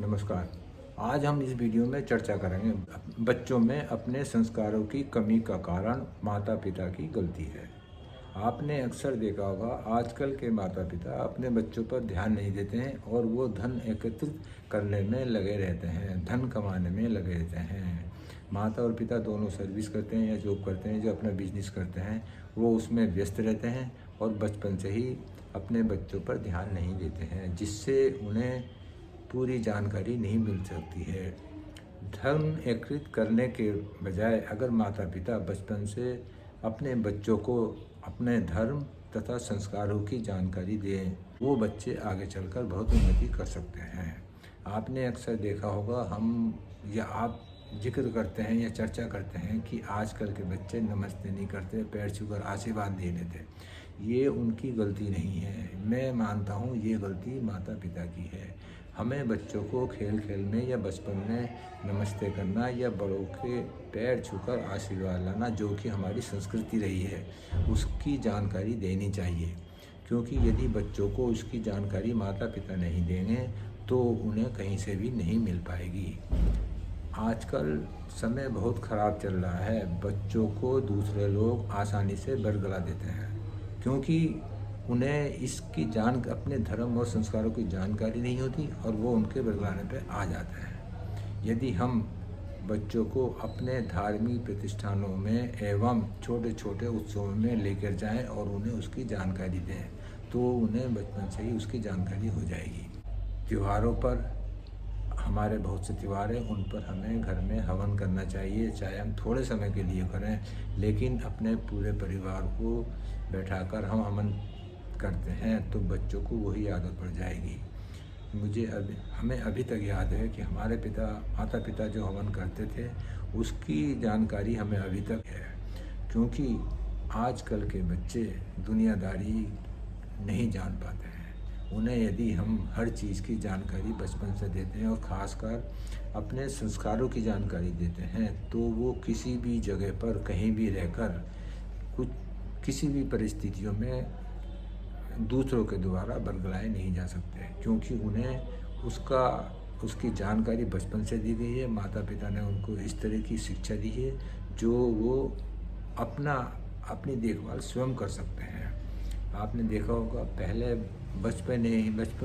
नमस्कार। आज हम इस वीडियो में चर्चा करेंगे बच्चों में अपने संस्कारों की कमी का कारण माता पिता की गलती है। आपने अक्सर देखा होगा आजकल के माता पिता अपने बच्चों पर ध्यान नहीं देते हैं और वो धन एकत्रित करने में लगे रहते हैं, धन कमाने में लगे रहते हैं। माता और पिता दोनों सर्विस करते हैं या जॉब करते हैं, जो अपना बिजनेस करते हैं वो उसमें व्यस्त रहते हैं और बचपन से ही अपने बच्चों पर ध्यान नहीं देते हैं, जिससे उन्हें पूरी जानकारी नहीं मिल सकती है। धन एकत्रित करने के बजाय अगर माता पिता बचपन से अपने बच्चों को अपने धर्म तथा संस्कारों की जानकारी दें, वो बच्चे आगे चलकर बहुत उन्नति कर सकते हैं। आपने अक्सर देखा होगा, हम या आप जिक्र करते हैं या चर्चा करते हैं कि आजकल के बच्चे नमस्ते नहीं करते, पैर छूकर आशीर्वाद नहीं लेते। ये उनकी गलती नहीं है, मैं मानता हूँ ये गलती माता पिता की है। हमें बच्चों को खेल खेल में या बचपन में नमस्ते करना या बड़ों के पैर छूकर आशीर्वाद लाना, जो कि हमारी संस्कृति रही है, उसकी जानकारी देनी चाहिए। क्योंकि यदि बच्चों को उसकी जानकारी माता पिता नहीं देंगे तो उन्हें कहीं से भी नहीं मिल पाएगी। आजकल समय बहुत ख़राब चल रहा है, बच्चों को दूसरे लोग आसानी से बरगला देते हैं क्योंकि उन्हें इसकी अपने धर्म और संस्कारों की जानकारी नहीं होती और वो उनके बरगलाने पे आ जाते हैं। यदि हम बच्चों को अपने धार्मिक प्रतिष्ठानों में एवं छोटे छोटे उत्सवों में लेकर जाएं और उन्हें उसकी जानकारी दें तो उन्हें बचपन से ही उसकी जानकारी हो जाएगी। त्योहारों पर हमारे बहुत से त्यौहार हैं, उन पर हमें घर में हवन करना चाहिए, चाहे हम थोड़े समय के लिए करें, लेकिन अपने पूरे परिवार को बैठाकर हम हवन करते हैं तो बच्चों को वही आदत पड़ जाएगी। हमें अभी तक याद है कि हमारे माता पिता जो हवन करते थे उसकी जानकारी हमें अभी तक है, क्योंकि आजकल के बच्चे दुनियादारी नहीं जान पाते हैं। उन्हें यदि हम हर चीज़ की जानकारी बचपन से देते हैं और ख़ासकर अपने संस्कारों की जानकारी देते हैं तो वो किसी भी जगह पर कहीं भी रहकर किसी भी परिस्थितियों में दूसरों के द्वारा बरगलाए नहीं जा सकते, क्योंकि उन्हें उसकी जानकारी बचपन से दी गई है। माता पिता ने उनको इस तरह की शिक्षा दी है जो वो अपनी देखभाल स्वयं कर सकते हैं। आपने देखा होगा पहले बचपन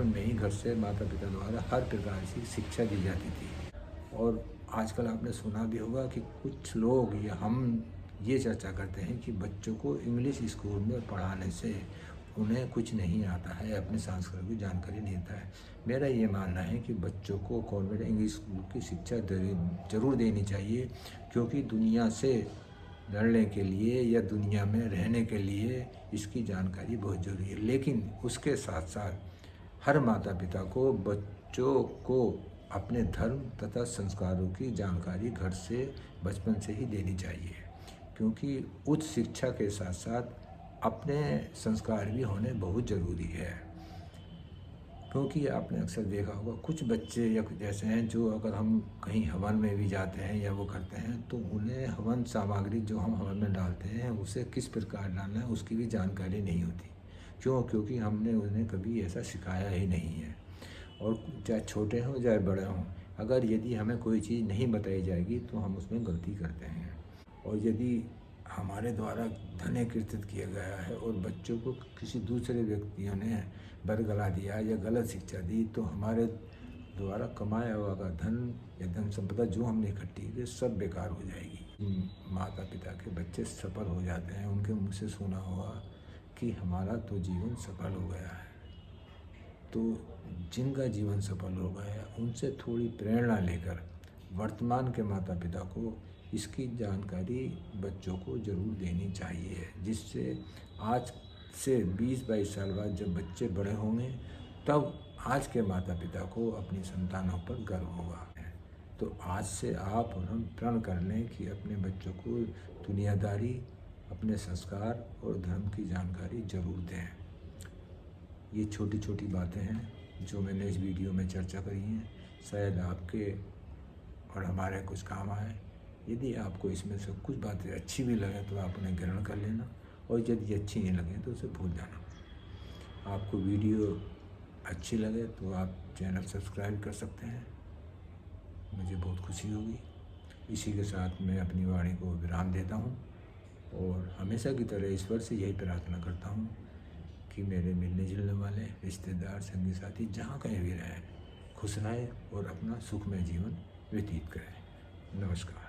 में ही घर से माता पिता द्वारा हर प्रकार की शिक्षा दी जाती थी। और आजकल आपने सुना भी होगा कि कुछ लोग या हम ये चर्चा करते हैं कि बच्चों को इंग्लिश स्कूल में पढ़ाने से उन्हें कुछ नहीं आता है, अपने संस्कृत की जानकारी नहीं आता है। मेरा ये मानना है कि बच्चों को कॉन्वेंट इंग्लिश स्कूल की शिक्षा ज़रूर देनी चाहिए, क्योंकि दुनिया से लड़ने के लिए या दुनिया में रहने के लिए इसकी जानकारी बहुत ज़रूरी है। लेकिन उसके साथ साथ हर माता पिता को बच्चों को अपने धर्म तथा संस्कारों की जानकारी घर से बचपन से ही देनी चाहिए, क्योंकि उच्च शिक्षा के साथ साथ अपने संस्कार भी होने बहुत ज़रूरी है। क्योंकि आपने अक्सर देखा होगा कुछ बच्चे या कुछ ऐसे हैं जो अगर हम कहीं हवन में भी जाते हैं या वो करते हैं तो उन्हें हवन सामग्री जो हम हवन में डालते हैं उसे किस प्रकार डालना है उसकी भी जानकारी नहीं होती। क्योंकि हमने उन्हें कभी ऐसा सिखाया ही नहीं है। और चाहे छोटे हों चाहे बड़े हों, अगर यदि हमें कोई चीज़ नहीं बताई जाएगी तो हम उसमें गलती करते हैं। और यदि हमारे द्वारा धन एकत्रित किया गया है और बच्चों को किसी दूसरे व्यक्तियों ने बरगला दिया या गलत शिक्षा दी तो हमारे द्वारा कमाया हुआ का धन या धन संपदा जो हमने इकट्ठी की सब बेकार हो जाएगी। माता पिता के बच्चे सफल हो जाते हैं, उनके मुँह से सुना होगा कि हमारा तो जीवन सफल हो गया है। तो जिनका जीवन सफल हो गया है उनसे थोड़ी प्रेरणा लेकर वर्तमान के माता पिता को इसकी जानकारी बच्चों को ज़रूर देनी चाहिए, जिससे आज से 20-22 साल बाद जब बच्चे बड़े होंगे तब आज के माता पिता को अपनी संतानों पर गर्व होगा। तो आज से आप और हम प्रण कर लें कि अपने बच्चों को दुनियादारी, अपने संस्कार और धर्म की जानकारी ज़रूर दें। ये छोटी छोटी बातें हैं जो मैंने इस वीडियो में चर्चा करी हैं, शायद आपके और हमारे कुछ काम आए। यदि आपको इसमें से कुछ बातें अच्छी भी लगें तो आप उन्हें ग्रहण कर लेना, और यदि अच्छी नहीं लगें तो उसे भूल जाना। आपको वीडियो अच्छी लगे तो आप चैनल सब्सक्राइब कर सकते हैं। मुझे बहुत खुशी होगी। इसी के साथ मैं अपनी वाणी को विराम देता हूँ और हमेशा की तरह ईश्वर से यही प्रार्थना करता हूँ कि मेरे मिलने जुलने वाले रिश्तेदार, संगी साथी जहाँ कहीं भी रहें, खुश रहें और अपना सुखमय जीवन व्यतीत करें। नमस्कार।